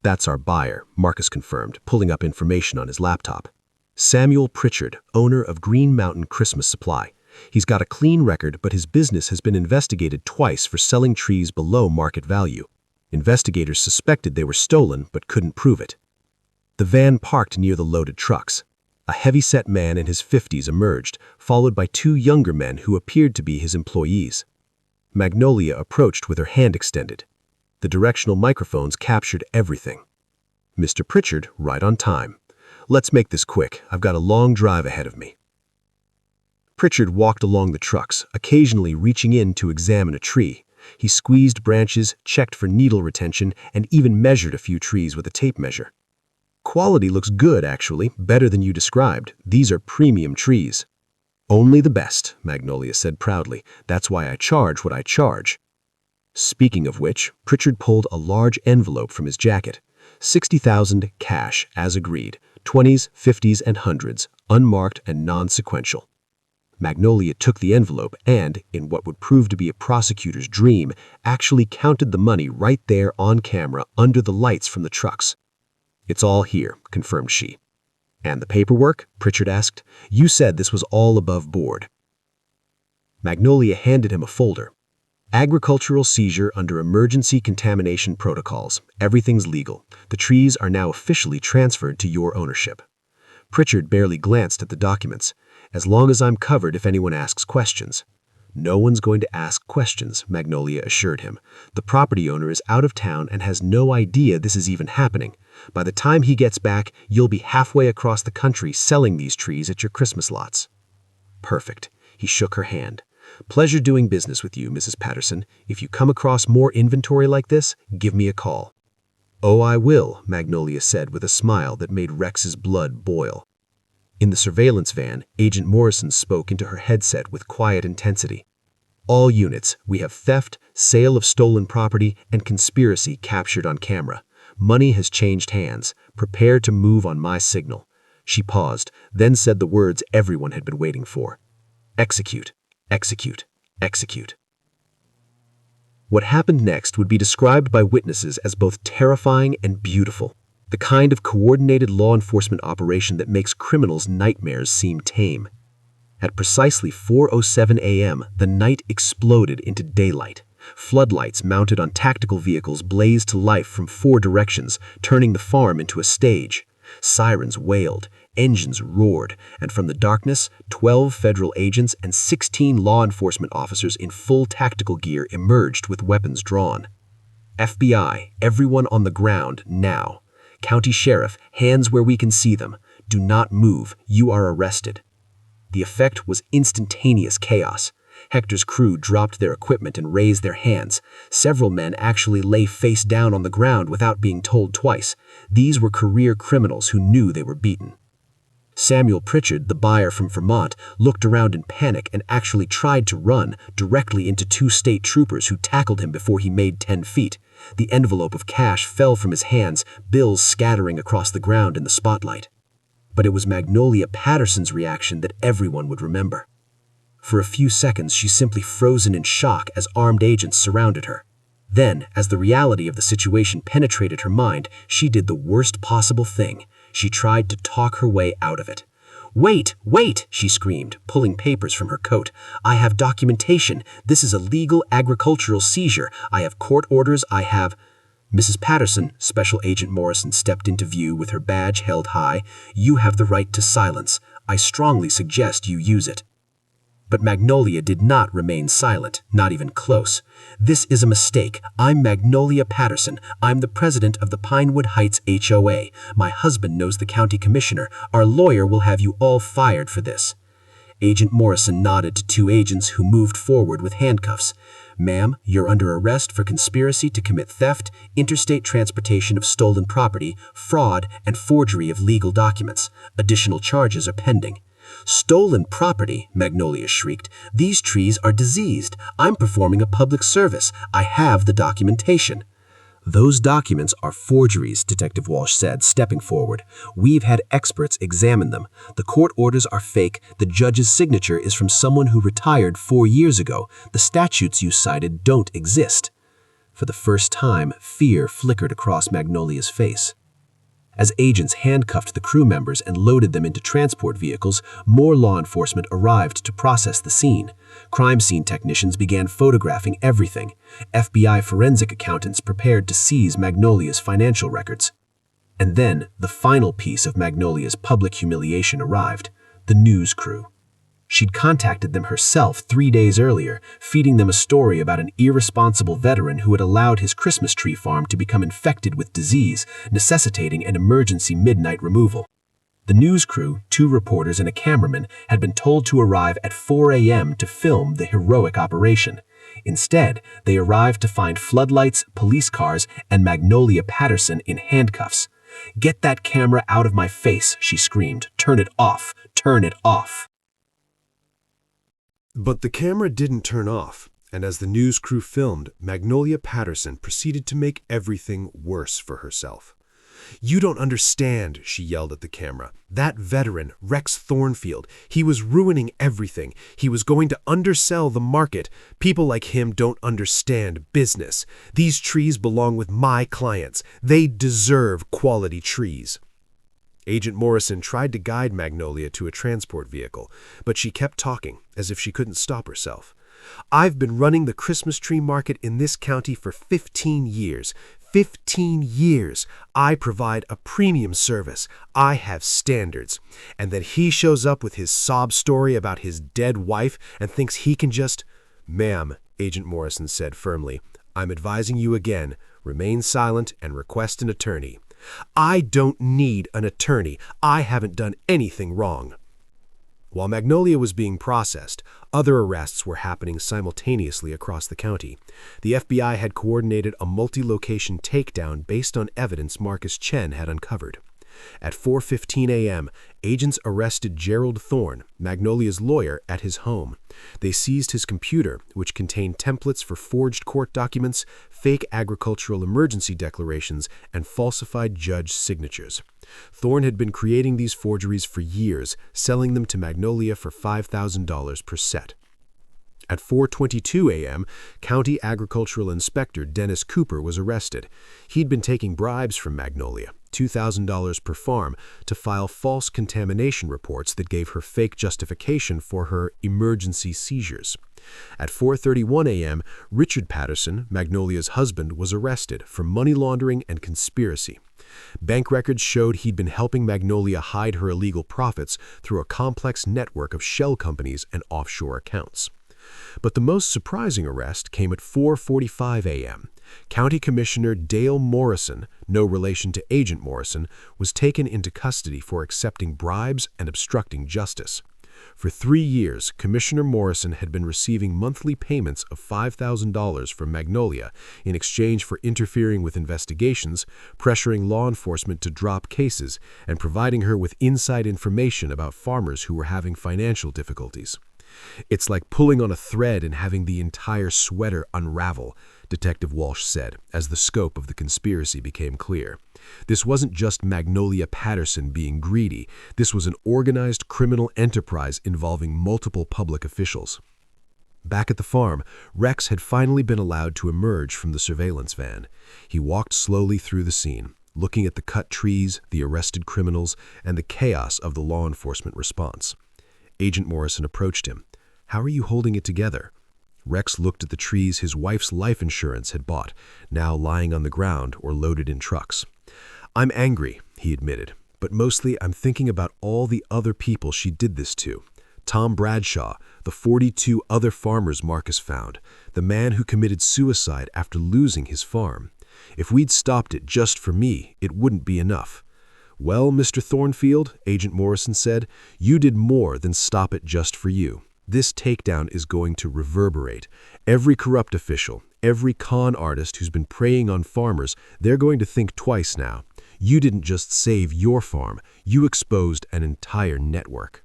"That's our buyer," Marcus confirmed, pulling up information on his laptop. "Samuel Pritchard, owner of Green Mountain Christmas Supply. He's got a clean record, but his business has been investigated twice for selling trees below market value. Investigators suspected they were stolen, but couldn't prove it." The van parked near the loaded trucks. A heavy-set man in his 50s emerged, followed by two younger men who appeared to be his employees. Magnolia approached with her hand extended. The directional microphones captured everything. "Mr. Pritchard, right on time. Let's make this quick. I've got a long drive ahead of me." Pritchard walked along the trucks, occasionally reaching in to examine a tree. He squeezed branches, checked for needle retention, and even measured a few trees with a tape measure. "Quality looks good, actually, better than you described. These are premium trees." "Only the best," Magnolia said proudly. "That's why I charge what I charge." Speaking of which, Pritchard pulled a large envelope from his jacket. 60,000 cash, as agreed. 20s, 50s, and 100s, unmarked and non-sequential. Magnolia took the envelope and, in what would prove to be a prosecutor's dream, actually counted the money right there on camera under the lights from the trucks. "It's all here," confirmed she. "And the paperwork?" Pritchard asked. "You said this was all above board." Magnolia handed him a folder. "Agricultural seizure under emergency contamination protocols. Everything's legal. The trees are now officially transferred to your ownership." Pritchard barely glanced at the documents. "As long as I'm covered if anyone asks questions." "No one's going to ask questions," Magnolia assured him. "The property owner is out of town and has no idea this is even happening. By the time he gets back, you'll be halfway across the country selling these trees at your Christmas lots." "Perfect." He shook her hand. "Pleasure doing business with you, Mrs. Patterson. If you come across more inventory like this, give me a call." "Oh, I will," Magnolia said with a smile that made Rex's blood boil. In the surveillance van, Agent Morrison spoke into her headset with quiet intensity. "All units, we have theft, sale of stolen property, and conspiracy captured on camera. Money has changed hands. Prepare to move on my signal." She paused, then said the words everyone had been waiting for. "Execute, execute, execute." What happened next would be described by witnesses as both terrifying and beautiful. The kind of coordinated law enforcement operation that makes criminals' nightmares seem tame. At precisely 4:07 a.m., the night exploded into daylight. Floodlights mounted on tactical vehicles blazed to life from 4 directions, turning the farm into a stage. Sirens wailed, engines roared, and from the darkness, 12 federal agents and 16 law enforcement officers in full tactical gear emerged with weapons drawn. "FBI, everyone on the ground, now. County Sheriff, hands where we can see them. Do not move. You are arrested." The effect was instantaneous chaos. Hector's crew dropped their equipment and raised their hands. Several men actually lay face down on the ground without being told twice. These were career criminals who knew they were beaten. Samuel Pritchard, the buyer from Vermont, looked around in panic and actually tried to run directly into 2 state troopers who tackled him before he made 10 feet. The envelope of cash fell from his hands, bills scattering across the ground in the spotlight. But it was Magnolia Patterson's reaction that everyone would remember. For a few seconds, she simply frozen in shock as armed agents surrounded her. Then, as the reality of the situation penetrated her mind, she did the worst possible thing. She tried to talk her way out of it. "Wait, wait," she screamed, pulling papers from her coat. "I have documentation. This is a legal agricultural seizure. I have court orders. I have—" "Mrs. Patterson," Special Agent Morrison stepped into view with her badge held high, "you have the right to silence. I strongly suggest you use it." But Magnolia did not remain silent, not even close. "This is a mistake. I'm Magnolia Patterson. I'm the president of the Pinewood Heights HOA. My husband knows the county commissioner. Our lawyer will have you all fired for this." Agent Morrison nodded to 2 agents who moved forward with handcuffs. "Ma'am, you're under arrest for conspiracy to commit theft, interstate transportation of stolen property, fraud, and forgery of legal documents. Additional charges are pending." "Stolen property," Magnolia shrieked. "These trees are diseased. I'm performing a public service. I have the documentation." "Those documents are forgeries," Detective Walsh said, stepping forward. "We've had experts examine them. The court orders are fake. The judge's signature is from someone who retired 4 years ago. The statutes you cited don't exist." For the first time, fear flickered across Magnolia's face. As agents handcuffed the crew members and loaded them into transport vehicles, more law enforcement arrived to process the scene. Crime scene technicians began photographing everything. FBI forensic accountants prepared to seize Magnolia's financial records. And then, the final piece of Magnolia's public humiliation arrived: the news crew. She'd contacted them herself 3 days earlier, feeding them a story about an irresponsible veteran who had allowed his Christmas tree farm to become infected with disease, necessitating an emergency midnight removal. The news crew, 2 reporters and a cameraman, had been told to arrive at 4 a.m. to film the heroic operation. Instead, they arrived to find floodlights, police cars, and Magnolia Patterson in handcuffs. "Get that camera out of my face," she screamed. "Turn it off! Turn it off!" But the camera didn't turn off, and as the news crew filmed, Magnolia Patterson proceeded to make everything worse for herself. "You don't understand," she yelled at the camera. "That veteran, Rex Thornfield, he was ruining everything. He was going to undersell the market. People like him don't understand business. These trees belong with my clients. They deserve quality trees." Agent Morrison tried to guide Magnolia to a transport vehicle, but she kept talking, as if she couldn't stop herself. "I've been running the Christmas tree market in this county for 15 years. 15 years. I provide a premium service. I have standards." And then he shows up with his sob story about his dead wife and thinks he can just... "Ma'am," Agent Morrison said firmly, "I'm advising you again. Remain silent and request an attorney." "I don't need an attorney. I haven't done anything wrong." While Magnolia was being processed, other arrests were happening simultaneously across the county. The FBI had coordinated a multi-location takedown based on evidence Marcus Chen had uncovered. At 4:15 a.m., agents arrested Gerald Thorne, Magnolia's lawyer, at his home. They seized his computer, which contained templates for forged court documents, fake agricultural emergency declarations, and falsified judge signatures. Thorne had been creating these forgeries for years, selling them to Magnolia for $5,000 per set. At 4:22 a.m., County Agricultural Inspector Dennis Cooper was arrested. He'd been taking bribes from Magnolia, $2,000 per farm, to file false contamination reports that gave her fake justification for her emergency seizures. At 4:31 a.m., Richard Patterson, Magnolia's husband, was arrested for money laundering and conspiracy. Bank records showed he'd been helping Magnolia hide her illegal profits through a complex network of shell companies and offshore accounts. But the most surprising arrest came at 4:45 a.m. County Commissioner Dale Morrison, no relation to Agent Morrison, was taken into custody for accepting bribes and obstructing justice. For 3 years, Commissioner Morrison had been receiving monthly payments of $5,000 from Magnolia in exchange for interfering with investigations, pressuring law enforcement to drop cases, and providing her with inside information about farmers who were having financial difficulties. "It's like pulling on a thread and having the entire sweater unravel," Detective Walsh said, as the scope of the conspiracy became clear. This wasn't just Magnolia Patterson being greedy. This was an organized criminal enterprise involving multiple public officials. Back at the farm, Rex had finally been allowed to emerge from the surveillance van. He walked slowly through the scene, looking at the cut trees, the arrested criminals, and the chaos of the law enforcement response. Agent Morrison approached him. "How are you holding it together?" Rex looked at the trees his wife's life insurance had bought, now lying on the ground or loaded in trucks. "I'm angry," he admitted, "but mostly I'm thinking about all the other people she did this to. Tom Bradshaw, the 42 other farmers Marcus found, the man who committed suicide after losing his farm. If we'd stopped it just for me, it wouldn't be enough." "Well, Mr. Thornfield," Agent Morrison said, "you did more than stop it just for you. This takedown is going to reverberate. Every corrupt official, every con artist who's been preying on farmers, they're going to think twice now. You didn't just save your farm, you exposed an entire network."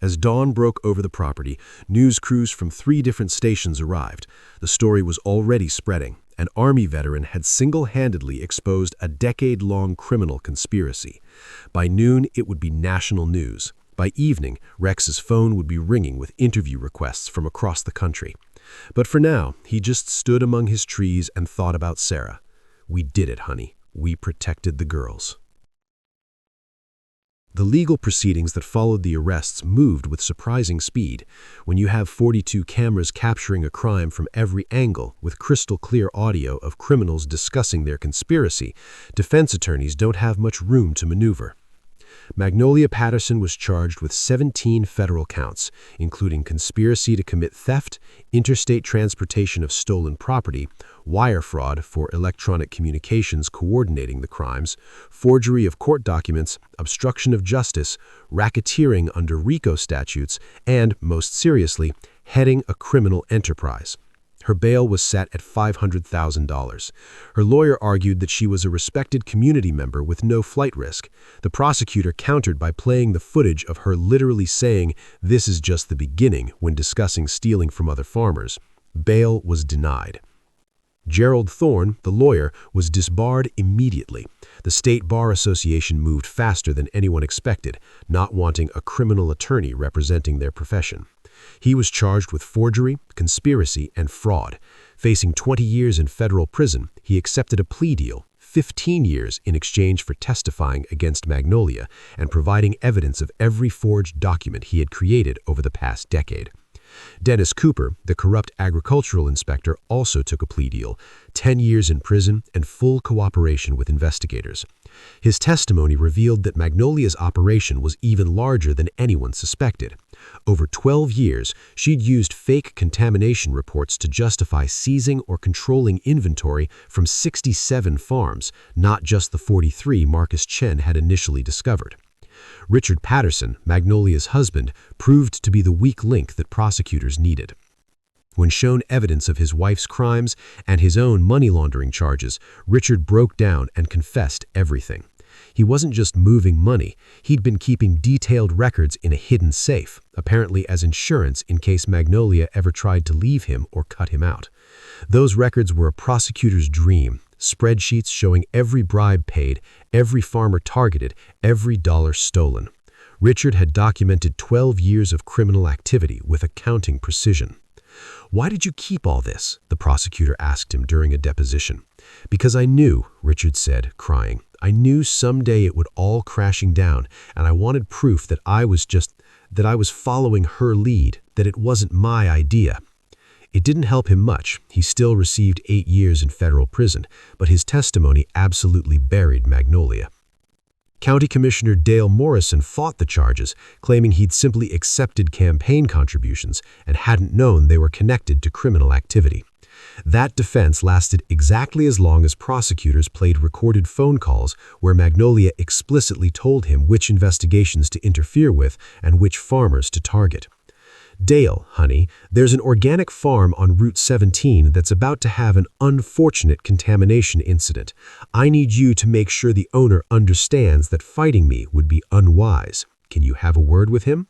As dawn broke over the property, news crews from 3 different stations arrived. The story was already spreading. An Army veteran had single-handedly exposed a decade-long criminal conspiracy. By noon, it would be national news. By evening, Rex's phone would be ringing with interview requests from across the country. But for now, he just stood among his trees and thought about Sarah. "We did it, honey. We protected the girls." The legal proceedings that followed the arrests moved with surprising speed. When you have 42 cameras capturing a crime from every angle with crystal-clear audio of criminals discussing their conspiracy, defense attorneys don't have much room to maneuver. Magnolia Patterson was charged with 17 federal counts, including conspiracy to commit theft, interstate transportation of stolen property, wire fraud for electronic communications coordinating the crimes, forgery of court documents, obstruction of justice, racketeering under RICO statutes, and, most seriously, heading a criminal enterprise. Her bail was set at $500,000. Her lawyer argued that she was a respected community member with no flight risk. The prosecutor countered by playing the footage of her literally saying, "This is just the beginning," when discussing stealing from other farmers. Bail was denied. Gerald Thorne, the lawyer, was disbarred immediately. The State Bar Association moved faster than anyone expected, not wanting a criminal attorney representing their profession. He was charged with forgery, conspiracy, and fraud. Facing 20 years in federal prison, he accepted a plea deal, 15 years in exchange for testifying against Magnolia and providing evidence of every forged document he had created over the past decade. Dennis Cooper, the corrupt agricultural inspector, also took a plea deal, 10 years in prison and full cooperation with investigators. His testimony revealed that Magnolia's operation was even larger than anyone suspected. Over 12 years, she'd used fake contamination reports to justify seizing or controlling inventory from 67 farms, not just the 43 Marcus Chen had initially discovered. Richard Patterson, Magnolia's husband, proved to be the weak link that prosecutors needed. When shown evidence of his wife's crimes and his own money laundering charges, Richard broke down and confessed everything. He wasn't just moving money, he'd been keeping detailed records in a hidden safe, apparently as insurance in case Magnolia ever tried to leave him or cut him out. Those records were a prosecutor's dream, spreadsheets showing every bribe paid, every farmer targeted, every dollar stolen. Richard had documented 12 years of criminal activity with accounting precision. "Why did you keep all this?" the prosecutor asked him during a deposition. "Because I knew," Richard said, crying. "I knew someday it would all crashing down, and I wanted proof that I was following her lead, that it wasn't my idea." It didn't help him much. He still received 8 years in federal prison, but his testimony absolutely buried Magnolia. County Commissioner Dale Morrison fought the charges, claiming he'd simply accepted campaign contributions and hadn't known they were connected to criminal activity. That defense lasted exactly as long as prosecutors played recorded phone calls where Magnolia explicitly told him which investigations to interfere with and which farmers to target. "Dale, honey, there's an organic farm on Route 17 that's about to have an unfortunate contamination incident. I need you to make sure the owner understands that fighting me would be unwise. Can you have a word with him?"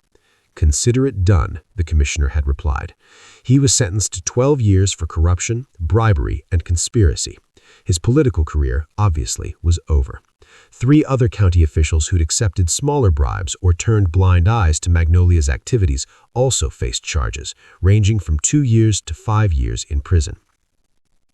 "Consider it done," the commissioner had replied. He was sentenced to 12 years for corruption, bribery, and conspiracy. His political career, obviously, was over. 3 other county officials who'd accepted smaller bribes or turned blind eyes to Magnolia's activities also faced charges, ranging from 2 years to 5 years in prison.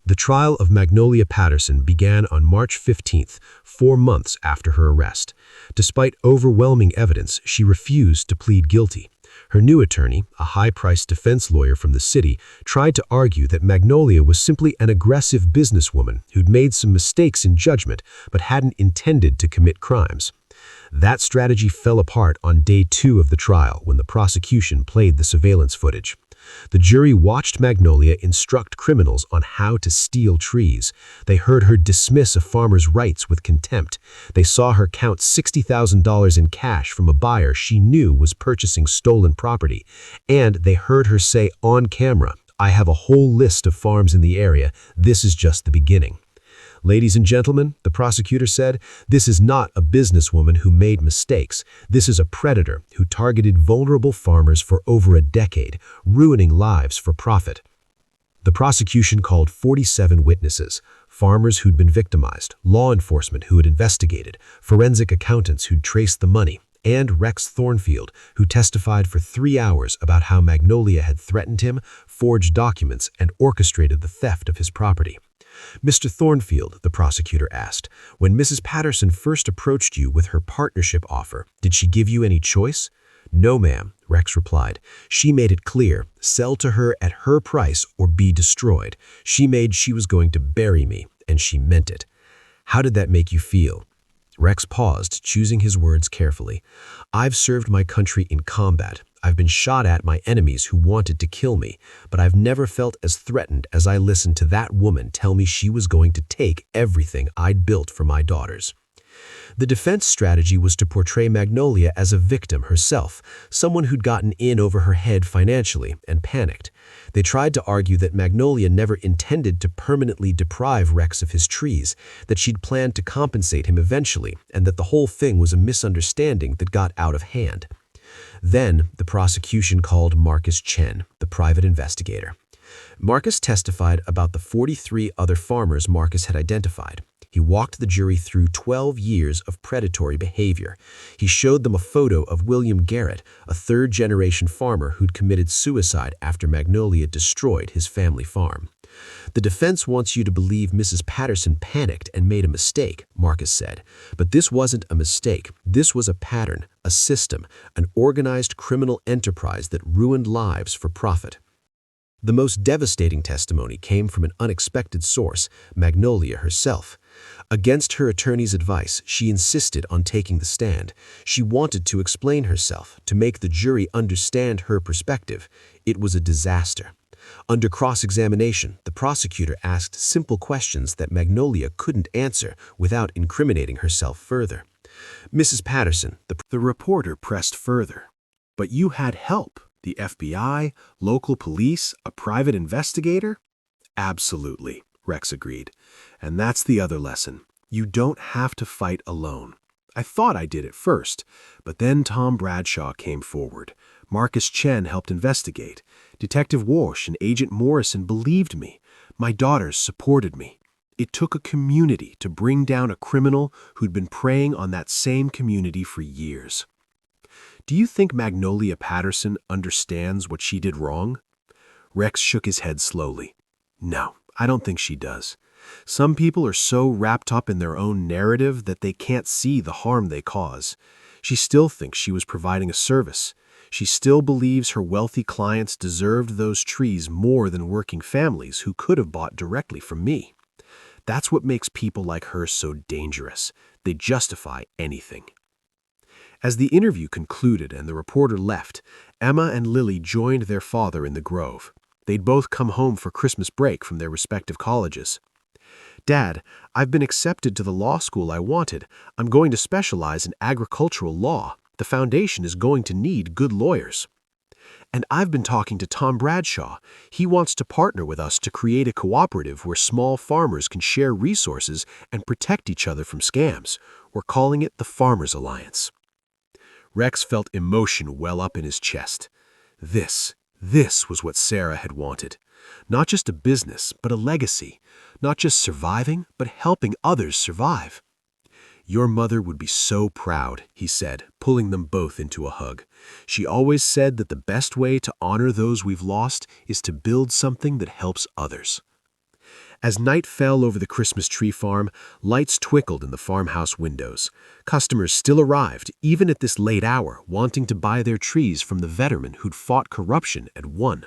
The trial of Magnolia Patterson began on March 15th, 4 months after her arrest. Despite overwhelming evidence, she refused to plead guilty. Her new attorney, a high-priced defense lawyer from the city, tried to argue that Magnolia was simply an aggressive businesswoman who'd made some mistakes in judgment but hadn't intended to commit crimes. That strategy fell apart on day 2 of the trial when the prosecution played the surveillance footage. The jury watched Magnolia instruct criminals on how to steal trees. They heard her dismiss a farmer's rights with contempt. They saw her count $60,000 in cash from a buyer she knew was purchasing stolen property. And they heard her say on camera, "I have a whole list of farms in the area. This is just the beginning." "Ladies and gentlemen," the prosecutor said, "this is not a businesswoman who made mistakes. This is a predator who targeted vulnerable farmers for over a decade, ruining lives for profit." The prosecution called 47 witnesses, farmers who'd been victimized, law enforcement who had investigated, forensic accountants who'd traced the money, and Rex Thornfield, who testified for 3 hours about how Magnolia had threatened him, forged documents, and orchestrated the theft of his property. "Mr. Thornfield," the prosecutor asked, "when Mrs. Patterson first approached you with her partnership offer, did she give you any choice?" "No, ma'am," Rex replied. "She made it clear, sell to her at her price or be destroyed. She was going to bury me, and she meant it." "How did that make you feel?" Rex paused, choosing his words carefully. "I've served my country in combat. I've been shot at by enemies who wanted to kill me, but I've never felt as threatened as I listened to that woman tell me she was going to take everything I'd built for my daughters." The defense strategy was to portray Magnolia as a victim herself, someone who'd gotten in over her head financially and panicked. They tried to argue that Magnolia never intended to permanently deprive Rex of his trees, that she'd planned to compensate him eventually, and that the whole thing was a misunderstanding that got out of hand. Then, the prosecution called Marcus Chen, the private investigator. Marcus testified about the 43 other farmers Marcus had identified. He walked the jury through 12 years of predatory behavior. He showed them a photo of William Garrett, a third-generation farmer who'd committed suicide after Magnolia destroyed his family farm. "The defense wants you to believe Mrs. Patterson panicked and made a mistake," Marcus said. "But this wasn't a mistake. This was a pattern, a system, an organized criminal enterprise that ruined lives for profit." The most devastating testimony came from an unexpected source, Magnolia herself. Against her attorney's advice, she insisted on taking the stand. She wanted to explain herself, to make the jury understand her perspective. It was a disaster. Under cross-examination, the prosecutor asked simple questions that Magnolia couldn't answer without incriminating herself further. "Mrs. Patterson," the reporter pressed further, "but you had help. The FBI, local police, a private investigator?" "Absolutely," Rex agreed. "And that's the other lesson. You don't have to fight alone. I thought I did at first, but then Tom Bradshaw came forward. Marcus Chen helped investigate. Detective Walsh and Agent Morrison believed me. My daughters supported me. It took a community to bring down a criminal who'd been preying on that same community for years." "Do you think Magnolia Patterson understands what she did wrong?" Rex shook his head slowly. "No, I don't think she does. Some people are so wrapped up in their own narrative that they can't see the harm they cause. She still thinks she was providing a service. She still believes her wealthy clients deserved those trees more than working families who could have bought directly from me. That's what makes people like her so dangerous. They justify anything." As the interview concluded and the reporter left, Emma and Lily joined their father in the grove. They'd both come home for Christmas break from their respective colleges. "Dad, I've been accepted to the law school I wanted. I'm going to specialize in agricultural law. The foundation is going to need good lawyers. And I've been talking to Tom Bradshaw. He wants to partner with us to create a cooperative where small farmers can share resources and protect each other from scams. We're calling it the Farmers Alliance." Rex felt emotion well up in his chest. This was what Sarah had wanted. Not just a business, but a legacy. Not just surviving, but helping others survive. "Your mother would be so proud," he said, pulling them both into a hug. "She always said that the best way to honor those we've lost is to build something that helps others." As night fell over the Christmas tree farm, lights twinkled in the farmhouse windows. Customers still arrived, even at this late hour, wanting to buy their trees from the veteran who'd fought corruption and won.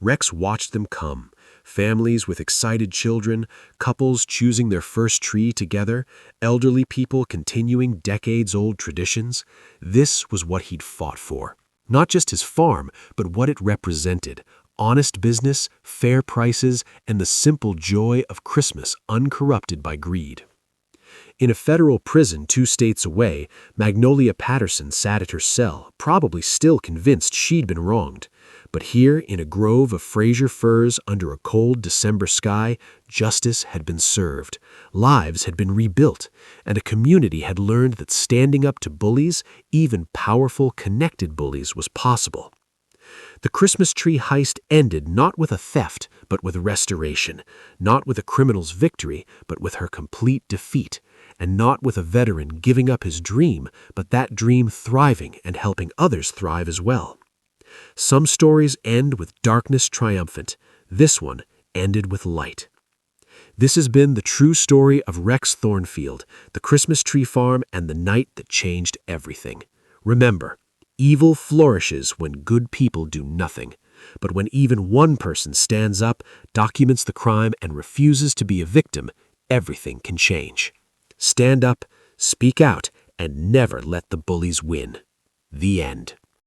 Rex watched them come. Families with excited children, couples choosing their first tree together, elderly people continuing decades-old traditions. This was what he'd fought for. Not just his farm, but what it represented. Honest business, fair prices, and the simple joy of Christmas uncorrupted by greed. In a federal prison 2 states away, Magnolia Patterson sat at her cell, probably still convinced she'd been wronged. But here, in a grove of Fraser firs under a cold December sky, justice had been served, lives had been rebuilt, and a community had learned that standing up to bullies, even powerful, connected bullies, was possible. The Christmas tree heist ended not with a theft, but with restoration, not with a criminal's victory, but with her complete defeat, and not with a veteran giving up his dream, but that dream thriving and helping others thrive as well. Some stories end with darkness triumphant. This one ended with light. This has been the true story of Rex Thornfield, the Christmas tree farm, and the night that changed everything. Remember, evil flourishes when good people do nothing. But when even one person stands up, documents the crime, and refuses to be a victim, everything can change. Stand up, speak out, and never let the bullies win. The end.